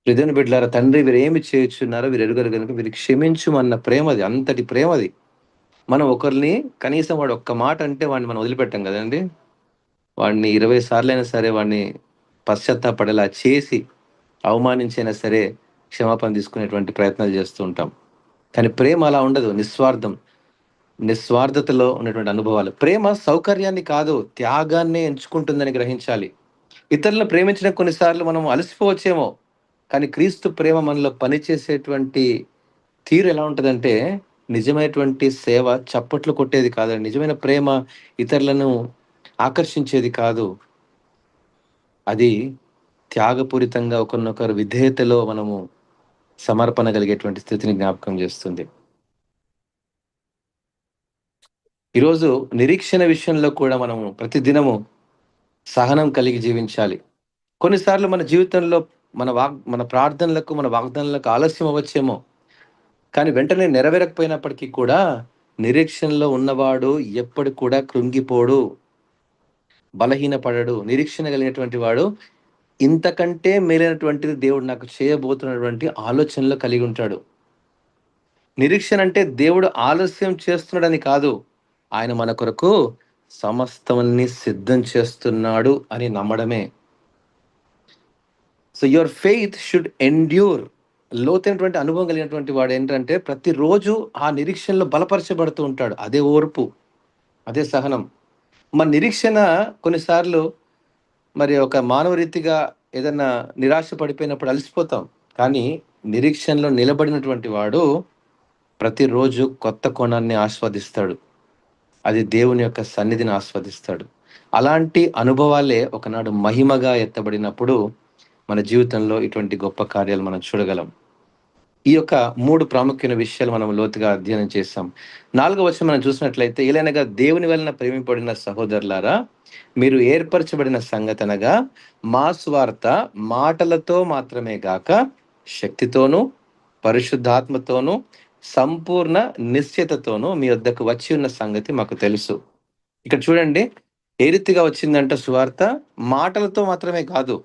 హృదయన బిడ్డలారా, తండ్రి వీరేమి చేయుచున్నారో వీరెరుగరు గనుక వీరు క్షమించుమన్న ప్రేమది. అంతటి ప్రేమది. మనం ఒకరిని కనీసం వాడు ఒక్క మాట అంటే వాడిని మనం వదిలిపెట్టం గదండీ! వాడిని 20 సార్లైనా సరే వాడిని పశ్చాత్తాపడేలా చేసి, అవమానించైనా సరే క్షమాపణ తీసుకునేటువంటి ప్రయత్నాలు చేస్తూ ఉంటాం. కానీ ప్రేమ అలా ఉండదు. నిస్వార్థం. నిస్వార్థతలో ఉన్నటువంటి అనుభవాలు. ప్రేమ సౌకర్యాన్ని కాదు, త్యాగాన్నే ఎంచుకుంటుందని గ్రహించాలి. ఇతరులను ప్రేమించడం కొన్నిసార్లు మనం అలసిపోవచ్చేమో, కానీ క్రీస్తు ప్రేమ మనలో పనిచేసేటువంటి తీరు ఎలా ఉంటదంటే, నిజమైనటువంటి సేవ చప్పట్లు కొట్టేది కాదండి. నిజమైన ప్రేమ ఇతరులను ఆకర్షించేది కాదు. అది త్యాగపూరితంగా ఒకరినొకరు విధేయతలో మనము సమర్పణ కలిగేటువంటి స్థితిని జ్ఞాపకం చేస్తుంది. ఈరోజు నిరీక్షణ విషయంలో కూడా మనము ప్రతిదినము సహనం కలిగి జీవించాలి. కొన్నిసార్లు మన జీవితంలో మన ప్రార్థనలకు, మన వాగ్దానాలకు ఆలస్యం అవ్వచ్చేమో, కానీ వెంటనే నెరవేరకపోయినప్పటికీ కూడా నిరీక్షణలో ఉన్నవాడు ఎప్పటికి కూడా కృంగిపోడు, బలహీనపడడు. నిరీక్షణ కలిగినటువంటి వాడు ఇంతకంటే మేలైనటువంటిది దేవుడు నాకు చేయబోతున్నటువంటి ఆలోచనలు కలిగి ఉంటాడు. నిరీక్షణ అంటే దేవుడు ఆలస్యం చేస్తున్నాడని కాదు. ఆయన మన కొరకు సమస్తమన్ని సిద్ధం చేస్తున్నాడు అని నమ్మడమే. So your faith should endure. లోతైనటువంటి అనుభవం కలిగినటువంటి వాడు ఏంటంటే ప్రతిరోజు ఆ నిరీక్షణలో బలపరచబడుతూ ఉంటాడు. అదే ఓర్పు, అదే సహనం. మన నిరీక్షణ కొన్నిసార్లు మరి ఒక మానవ రీతిగా ఏదన్నా నిరాశ పడిపోయినప్పుడు అలసిపోతాం. కానీ నిరీక్షణలో నిలబడినటువంటి వాడు ప్రతిరోజు కొత్త కోణాన్ని ఆస్వాదిస్తాడు. అది దేవుని యొక్క సన్నిధిని ఆస్వాదిస్తాడు. అలాంటి అనుభవాలే ఒకనాడు మహిమగా ఎత్తబడినప్పుడు మన జీవితంలో ఇటువంటి గొప్ప కార్యాలు మనం చూడగలం. ఈ యొక్క 3 ప్రాముఖ్యమైన విషయాలు మనం లోతుగా అధ్యయనం చేశాం. 4వ వచనం మనం చూసినట్లయితే, "ఏలైనగా దేవుని వలన ప్రేమింపబడిన సహోదరులారా, మీరు ఏర్పరచబడిన సంగతనగా మా సువార్త మాటలతో మాత్రమే గాక శక్తితోనూ, పరిశుద్ధాత్మతోనూ, సంపూర్ణ నిశ్చయతతోనూ మీ వద్దకు వచ్చి ఉన్న సంగతి మాకు తెలుసు." ఇక్కడ చూడండి, ఏ రీతిగా వచ్చిందంట సువార్త? మాటలతో మాత్రమే కాదు.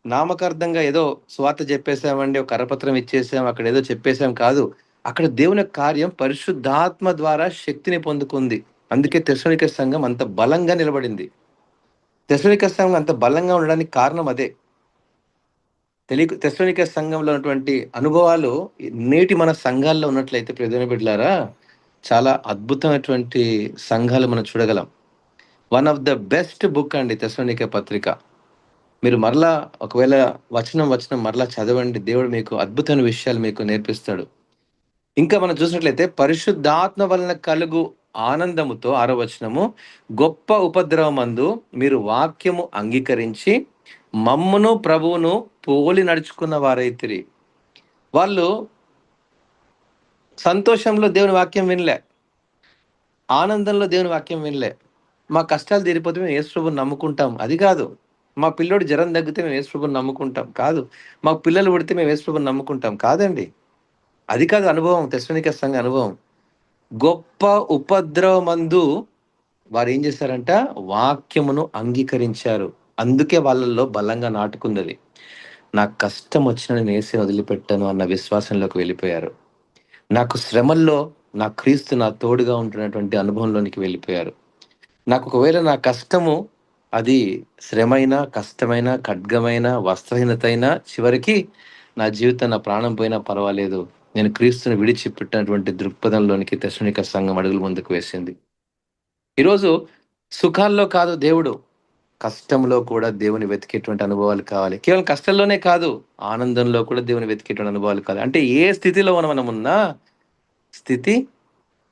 నామకార్థంగా ఏదో సువార్త చెప్పేసామండి, ఒక కరపత్రం ఇచ్చేసాం, అక్కడ ఏదో చెప్పేసాం కాదు. అక్కడ దేవుని యొక్క కార్యం పరిశుద్ధాత్మ ద్వారా శక్తిని పొందుకుంది. అందుకే తెస్సలోనిక సంఘం అంత బలంగా నిలబడింది. తెస్సలోనిక సంఘం అంత బలంగా ఉండడానికి కారణం అదే. తెస్సలోనిక సంఘంలో ఉన్నటువంటి అనుభవాలు నేటి మన సంఘాల్లో ఉన్నట్లయితే ప్రియ దేవుని బిడ్డలారా, చాలా అద్భుతమైనటువంటి సంఘాలు మనం చూడగలం. One of the best book అండి తెస్సలోనిక పత్రిక. మీరు మరలా ఒకవేళ వచనం మరలా చదవండి. దేవుడు మీకు అద్భుతమైన విషయాలు మీకు నేర్పిస్తాడు. ఇంకా మనం చూసినట్లయితే పరిశుద్ధాత్మ వలన కలుగు ఆనందముతో 6వ వచనము, గొప్ప ఉపద్రవమందు మీరు వాక్యము అంగీకరించి మమ్మును ప్రభువును పోలి నడుచుకున్న వారైతిరి. వాళ్ళు సంతోషంలో దేవుని వాక్యం వినలే, ఆనందంలో దేవుని వాక్యం వినలే. మా కష్టాలు తీరిపోతే మేము యేసు ప్రభువుని నమ్ముకుంటాం అది కాదు. మా పిల్లోడు జ్వరం తగ్గితే మేము యేసు ప్రభువుని నమ్ముకుంటాం కాదు. మాకు పిల్లలు పుడితే మేము యేసు ప్రభువుని నమ్ముకుంటాం కాదండి. అది కాదు అనుభవం, తెస్సలోనిక సంఘ అనుభవం. గొప్ప ఉపద్రవమందు వారు ఏం చేశారంట? వాక్యమును అంగీకరించారు. అందుకే వాళ్ళల్లో బలంగా నాటుకుందది. నాకు కష్టం వచ్చినా నేను యేసుని వదిలిపెట్టను అన్న విశ్వాసంలోకి వెళ్ళిపోయారు. నాకు శ్రమల్లో నా క్రీస్తు నా తోడుగా ఉంటున్నటువంటి అనుభవంలోనికి వెళ్ళిపోయారు. నాకు ఒకవేళ నా కష్టము అది శ్రమైనా, కష్టమైన, ఖడ్గమైన, వస్త్రహీనతైనా, చివరికి నా జీవితం నా ప్రాణం పోయినా పర్వాలేదు, నేను క్రీస్తుని విడిచిపెట్టినటువంటి దృక్పథంలోనికి తెస్సలోనిక సంఘం అడుగులు ముందుకు వేసింది. ఈరోజు సుఖాల్లో కాదు దేవుడు, కష్టంలో కూడా దేవుని వెతికేటువంటి అనుభవాలు కావాలి. కేవలం కష్టంలోనే కాదు, ఆనందంలో కూడా దేవుని వెతికేటువంటి అనుభవాలు కావాలి. అంటే ఏ స్థితిలో మనం ఉన్నా, స్థితి,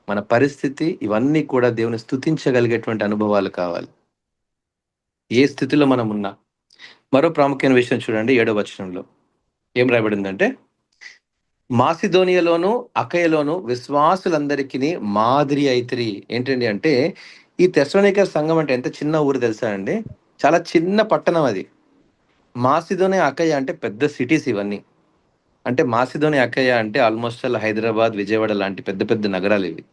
మన పరిస్థితి ఇవన్నీ కూడా దేవుని స్తుతించగలిగేటువంటి అనుభవాలు కావాలి. ఏ స్థితిలో మనం ఉన్నా. మరో ప్రాముఖ్యమైన విషయం చూడండి 7వ వచనంలో ఏం రాయబడిందంటే, మాసిదోనియలోను అకయలోను విశ్వాసులందరికీ మాదిరి అయితిరి. ఏంటండి అంటే, ఈ తెస్సలోనిక సంఘం అంటే ఎంత చిన్న ఊరు తెలుసా అండి? చాలా చిన్న పట్టణం అది. మాసిదోనియా, అకయ అంటే పెద్ద సిటీస్ ఇవన్నీ. అంటే మాసిదోనియా, అకయ అంటే ఆల్మోస్ట్ హైదరాబాద్, విజయవాడ లాంటి పెద్ద పెద్ద నగరాలు ఇవి.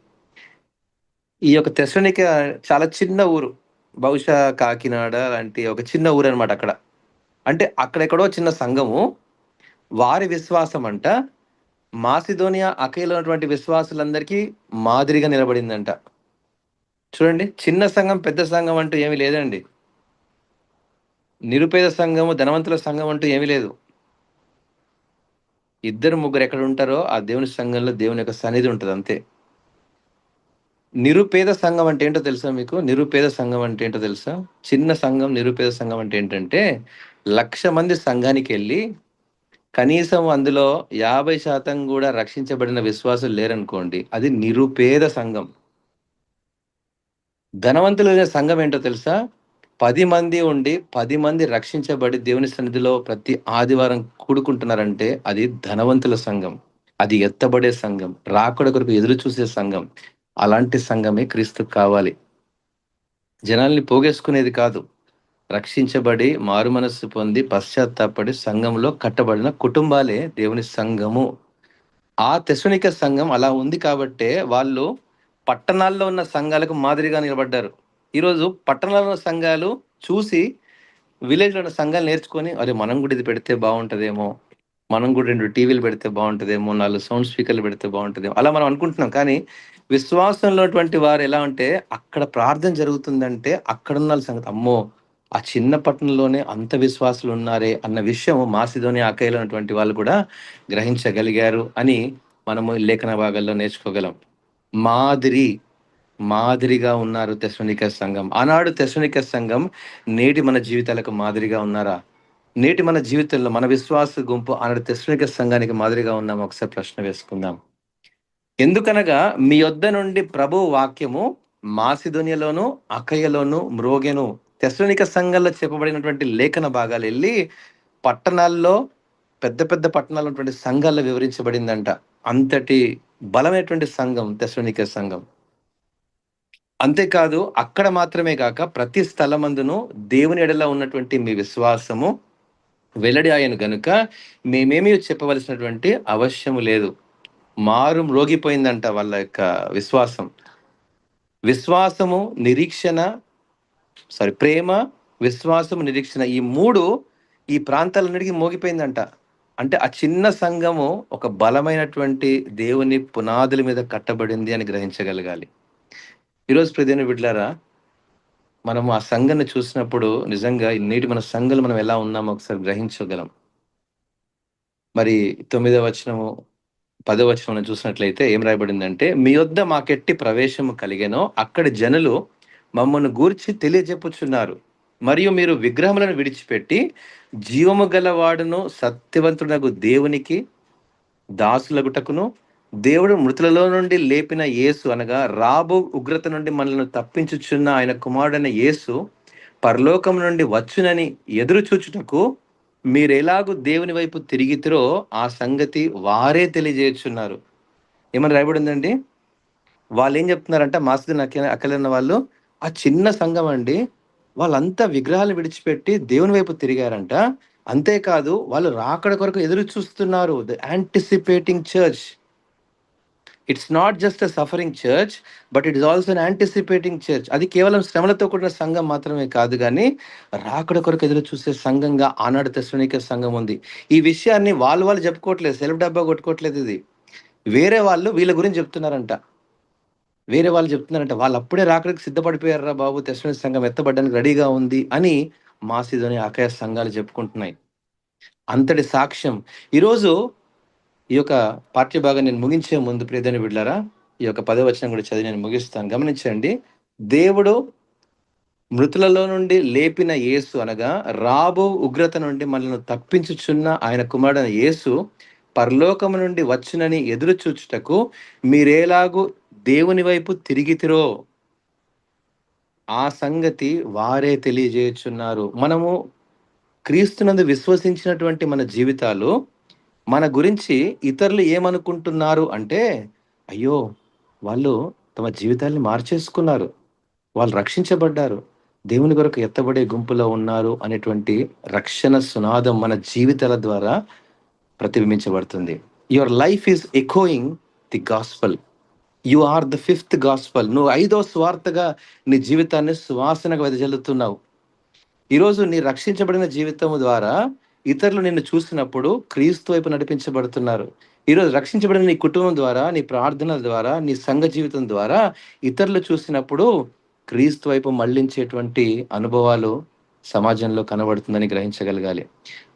ఈ యొక్క తెస్సలోనిక చాలా చిన్న ఊరు. బహుశా కాకినాడ లాంటి ఒక చిన్న ఊరనమాట అక్కడ. అంటే అక్కడెక్కడో చిన్న సంఘము. వారి విశ్వాసం అంట మాసిదోనియా, అకయలో ఉన్నటువంటి విశ్వాసులందరికీ మాదిరిగా నిలబడిందంట. చూడండి, చిన్న సంఘం, పెద్ద సంఘం అంటూ ఏమీ లేదండి. నిరుపేద సంఘము, ధనవంతుల సంఘం అంటూ ఏమీ లేదు. ఇద్దరు ముగ్గురు ఎక్కడ ఉంటారో ఆ దేవుని సంఘంలో దేవుని యొక్క సన్నిధి ఉంటది అంతే. నిరుపేద సంఘం అంటే ఏంటో తెలుసా మీకు? నిరుపేద సంఘం అంటే ఏంటో తెలుసా? చిన్న సంఘం, నిరుపేద సంఘం అంటే ఏంటంటే 1,00,000 మంది సంఘానికెళ్ళి కనీసం అందులో 50% కూడా రక్షించబడిన విశ్వాసులు లేరనుకోండి, అది నిరుపేద సంఘం. ధనవంతులైన సంఘం ఏంటో తెలుసా? 10 మంది ఉండి 10 మంది రక్షించబడి దేవుని సన్నిధిలో ప్రతి ఆదివారం కూడుకుంటున్నారంటే అది ధనవంతుల సంఘం. అది ఎత్తబడే సంఘం. రాకడ కొరకు ఎదురు చూసే సంఘం. అలాంటి సంఘమే క్రీస్తుకు కావాలి. జనాల్ని పోగేసుకునేది కాదు. రక్షించబడి మారుమనస్సు పొంది పశ్చాత్తాపడి సంఘంలో కట్టబడిన కుటుంబాలే దేవుని సంఘము. ఆ తెస్సలోనిక సంఘం అలా ఉంది కాబట్టే వాళ్ళు పట్టణాల్లో ఉన్న సంఘాలకు మాదిరిగా నిలబడ్డారు. ఈరోజు పట్టణాల్లో ఉన్న సంఘాలు చూసి విలేజ్‌లో ఉన్న సంఘాలు నేర్చుకొని, అరే మనం కూడా ఇది పెడితే బాగుంటదేమో, మనం కూడా 2 టీవీలు పెడితే బాగుంటదేమో, 4 సౌండ్ స్పీకర్లు పెడితే బాగుంటదేమో అలా మనం అనుకుంటున్నాం. కానీ విశ్వాసంలో ఉన్నటువంటి వారు ఎలా అంటే అక్కడ ప్రార్థన జరుగుతుందంటే అక్కడున్న వాళ్ళ సంగతి అమ్మో! ఆ చిన్న పట్టణంలోనే అంత విశ్వాసులు ఉన్నారే అన్న విషయం మాసిదోనియ, అకయలో ఉన్నటువంటి వాళ్ళు కూడా గ్రహించగలిగారు అని మనము లేఖన భాగాల్లో నేర్చుకోగలం. మాదిరి మాదిరిగా ఉన్నారు తెస్సలోనిక సంఘం. ఆనాడు తెస్సలోనిక సంఘం నేటి మన జీవితాలకు మాదిరిగా ఉన్నారా? నేటి మన జీవితంలో మన విశ్వాస గుంపు ఆనాడు తెస్సలోనిక సంఘానికి మాదిరిగా ఉన్నామా? ఒకసారి ప్రశ్న వేసుకుందాం. ఎందుకనగా మీ యొద్ద నుండి ప్రభువు వాక్యము మాసిదోనియలోను, అకయలోను మ్రోగెను. తెస్సలోనిక సంఘంలో చెప్పబడినటువంటి లేఖన భాగాలు ఎళ్ళి పట్టణాల్లో పెద్ద పెద్ద పట్టణాల్లో ఉన్నటువంటి సంఘాల్లో వివరించబడిందంట. అంతటి బలమైనటువంటి సంఘం తెస్సలోనిక సంఘం. అంతేకాదు అక్కడ మాత్రమే కాక ప్రతి స్థలమందును దేవుని ఎడల ఉన్నటువంటి మీ విశ్వాసము వెల్లడి ఆయను గనుక మేమేమీ చెప్పవలసినటువంటి అవశ్యము లేదు. మారు మ్రోగిపోయిందంట వాళ్ళ యొక్క విశ్వాసం. విశ్వాసము, నిరీక్షణ ప్రేమ, విశ్వాసము, నిరీక్షణ ఈ 3 ఈ ప్రాంతాలన్నిటికి మోగిపోయిందంట. అంటే ఆ చిన్న సంఘము ఒక బలమైనటువంటి దేవుని పునాదుల మీద కట్టబడింది అని గ్రహించగలగాలి. ఈరోజు ప్రియమైన బిడ్డలారా, మనము ఆ సంఘాన్ని చూసినప్పుడు నిజంగా నేటి మన సంఘంలో మనం ఎలా ఉన్నామో ఒకసారి గ్రహించగలం. మరి 9వ వచనము, 10వ వచనం చూసినట్లయితే ఏం రాయబడిందంటే, మీ యొద్ద మాకెట్టి ప్రవేశము కలిగెనో అక్కడి జనులు మమ్మల్ని గూర్చి తెలియజెప్పుచున్నారు. మరియు మీరు విగ్రహములను విడిచిపెట్టి జీవము గలవాడును సత్యవంతుడగు దేవునికి దాసులగుటకును దేవుడు మృతులలో నుండి లేపిన యేసు అనగా రాబో ఉగ్రత నుండి మనల్ని తప్పించుచున్న ఆయన కుమారుడైన యేసు పరలోకం నుండి వచ్చునని ఎదురు చూచుటకు మీరెలాగూ దేవుని వైపు తిరిగితిరో ఆ సంగతి వారే తెలియజేయుచున్నారు. ఏమని రాయబడిందండి? వాళ్ళు ఏం చెప్తున్నారంట, మాసిదోనియ, అకయలో వాళ్ళు ఆ చిన్న సంఘం అండి. వాళ్ళంతా విగ్రహాలు విడిచిపెట్టి దేవుని వైపు తిరిగారంట. అంతేకాదు వాళ్ళు రాకడ కొరకు ఎదురు చూస్తున్నారు. The anticipating church. It's not just a suffering church, but it is also an anticipating church. అది కేవలం శ్రమలతో కూడిన సంఘం మాత్రమే కాదు గానీ, రాకడ కొరకు ఎదురు చూసే సంఘంగా ఆనాడు తెస్సలోనిక సంఘం ఉంది. ఈ విషయాన్ని వాళ్ళు చెప్పుకోవట్లేదు. సెల్ఫ్ డబ్బా కొట్టుకోవట్లేదు ఇది. వేరే వాళ్ళు వీళ్ళ గురించి చెప్తున్నారంట. వేరే వాళ్ళు చెప్తున్నారంట, వాళ్ళు అప్పుడే రాకడకి సిద్ధపడిపోయారురా బాబు, తెస్సలోనిక సంఘం ఎత్తబడడానికి రెడీగా ఉంది అని మాసిదోనియ, అకయ సంఘాలు చెప్పుకుంటున్నాయి. అంతటి సాక్ష్యం. ఈరోజు ఈ యొక్క పాఠ్య భాగం నేను ముగించే ముందు ప్రియమైన బిడ్డలారా, ఈ యొక్క 10వ వచనం కూడా చదివి నేను ముగిస్తాను. గమనించండి. దేవుడు మృతులలో నుండి లేపిన యేసు అనగా రాబో ఉగ్రత నుండి మనల్ని తప్పించుచున్న ఆయన కుమారుడైన యేసు పరలోకము నుండి వచ్చునని ఎదురు చూచుటకు మీరేలాగూ దేవుని వైపు తిరిగితిరో ఆ సంగతి వారే తెలియజేయుచున్నారు. మనము క్రీస్తునందు విశ్వసించినటువంటి మన జీవితాలు మన గురించి ఇతరులు ఏమనుకుంటున్నారు అంటే, అయ్యో! వాళ్ళు తమ జీవితాల్ని మార్చేసుకున్నారు. వాళ్ళు రక్షించబడ్డారు. దేవుని కొరకు ఎత్తబడే గుంపులో ఉన్నారు అనేటువంటి రక్షణ సునాదం మన జీవితాల ద్వారా ప్రతిబింబించబడుతుంది. Your life is echoing the gospel. You are the fifth gospel. నువ్వు 5వ సువార్తగా నీ జీవితాన్ని సువాసనగా వెదజల్లుతున్నావు. ఈరోజు నీ రక్షించబడిన జీవితం ద్వారా ఇతరులు నిన్ను చూసినప్పుడు క్రీస్తు వైపు నడిపించబడుతున్నారు. ఈరోజు రక్షించబడిన నీ కుటుంబం ద్వారా, నీ ప్రార్థనల ద్వారా, నీ సంఘ జీవితం ద్వారా ఇతరులు చూసినప్పుడు క్రీస్తు వైపు మళ్ళించేటువంటి అనుభవాలు సమాజంలో కనబడుతుందని గ్రహించగలగాలి.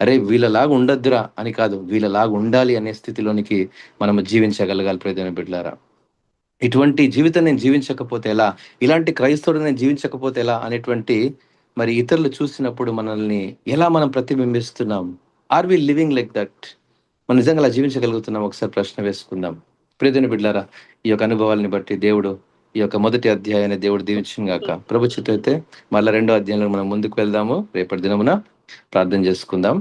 అరే వీళ్ళలాగా ఉండొద్దురా అని కాదు, వీళ్ళలాగా ఉండాలి అనే స్థితిలోనికి మనము జీవించగలగాలి ప్రియమైన బిడ్డలారా. ఇటువంటి జీవితం నేను జీవించకపోతే ఎలా? ఇలాంటి క్రైస్తవుడు నేను జీవించకపోతే ఎలా? అనేటువంటి మరి ఇతరులు చూసినప్పుడు మనల్ని ఎలా మనం ప్రతిబింబిస్తున్నాం? Are we living like that? మనం నిజంగా అలా జీవించగలుగుతున్నాం? ఒకసారి ప్రశ్న వేసుకుందాం. ప్రియమైన బిడ్డలారా, ఈ యొక్క అనుభవాలని బట్టి దేవుడు ఈ యొక్క మొదటి అధ్యాయాన్ని దేవుడు దీవించును గాక. ప్రభు చిత్తమైతే మళ్ళా 2వ అధ్యాయంలో మనం ముందుకు వెళ్దాము. రేపటి దినమున ప్రార్థన చేసుకుందాం.